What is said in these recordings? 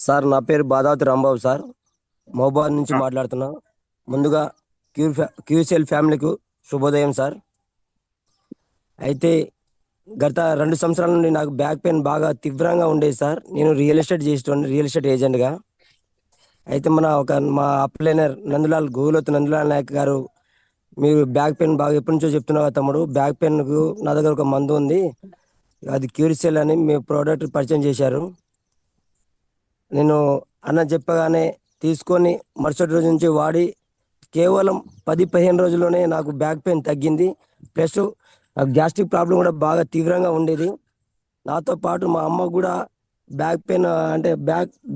Sir నా పేరు బాదావతి Rambabu sir. Mahabubabad నుంచి ఆ, మాట్లాడుతున్నా. ముందుగా క్యూసెల్ ఫ్యామిలీకు శుభోదయం సార్. అయితే గత 2 సంవత్సరాల నుండి నాకు బ్యాక్ పెయిన్ బాగా తీవ్రంగా ఉండేది సార్. నేను రియల్ ఎస్టేట్ ఏజెంట్గా. అయితే మా అప్లైనర్ నందులాల్ నాయక్ గారు, మీరు బ్యాక్ పెయిన్ బాగా ఎప్పటి నుంచో చెప్తున్నావు కదా తమ్ముడు, బ్యాక్ పెయిన్కు నా దగ్గర ఒక మందు ఉంది, అది క్యూరిసెల్ అని మీ ప్రోడక్ట్ పరిచయం చేశారు. నేను అన్న చెప్పగానే తీసుకొని మరుసటి రోజు నుంచి వాడి కేవలం 10-15 రోజుల్లోనే నాకు బ్యాక్ పెయిన్ తగ్గింది. ప్లస్ నాకు గ్యాస్ట్రిక్ ప్రాబ్లం కూడా బాగా తీవ్రంగా ఉండేది. నాతో పాటు మా అమ్మ కూడా బ్యాక్ పెయిన్ అంటే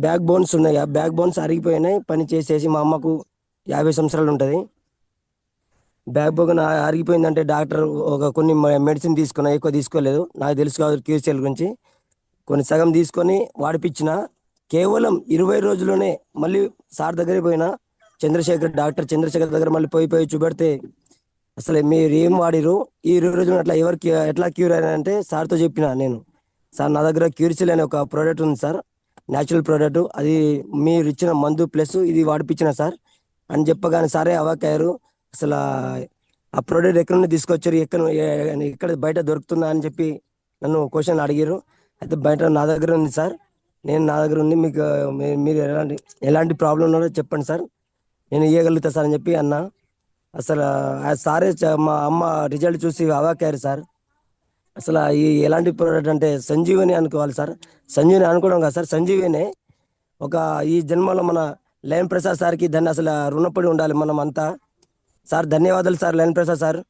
బ్యాక్ బోన్స్ ఉన్నాయి, ఆ బ్యాక్ బోన్స్ అరిగిపోయినాయి పని చేసేసి. మా అమ్మకు 50 సంవత్సరాలు ఉంటుంది. బ్యాక్ బోన్ అరిగిపోయిందంటే డాక్టర్ కొన్ని మెడిసిన్ తీసుకున్నా, ఎక్కువ తీసుకోలేదు. నాకు తెలుసు కాదు క్యూసెల్ గురించి. కొన్ని సగం తీసుకొని వాడిపించిన. కేవలం 20 రోజుల్లోనే మళ్ళీ సార్ దగ్గరికి పోయినా, డాక్టర్ చంద్రశేఖర్ దగ్గర మళ్ళీ పోయి చూపెడితే, అసలు మీరు ఏం వాడిరు ఈ 20 రోజులు అట్లా ఎవరికి ఎట్లా క్యూర్ అయినా అంటే సార్తో చెప్పిన నేను. సార్ నా దగ్గర క్యూరిసిల్ అనే ఒక ప్రోడక్ట్ ఉంది సార్, న్యాచురల్ ప్రోడక్ట్, అది మీరు ఇచ్చిన మందు ప్లస్ ఇది వాడిపించిన సార్ అని చెప్పగానే సారే అవాక్కయ్యారు. అసలు ఆ ప్రోడక్ట్ ఎక్కడ నుండి తీసుకొచ్చారు, ఎక్కడ బయట దొరుకుతుందా అని చెప్పి నన్ను క్వశ్చన్ అడిగారు. అయితే బయట నా దగ్గర ఉంది సార్, నా దగ్గర ఉంది, మీకు మీరు ఎలాంటి ప్రాబ్లం ఉన్నారో చెప్పండి సార్, నేను ఇవ్వగలుగుతా సార్ అని చెప్పి అన్న. అసలు ఆ సారే మా అమ్మ రిజల్ట్ చూసి అవాక్కయ్యారు సార్. అసలు ఈ ఎలాంటి ప్రోడక్ట్ అంటే సంజీవని అనుకోవాలి సార్. సంజీవని అనుకోవడం కాదు సార్, సంజీవనే. ఒక ఈ జన్మలో మన లయన్ ప్రసాద్ సార్కి దాన్ని అసలు రుణపడి ఉండాలి మనం అంతా. సార్ ధన్యవాదాలు సార్ లయన్ ప్రసాద్ సార్.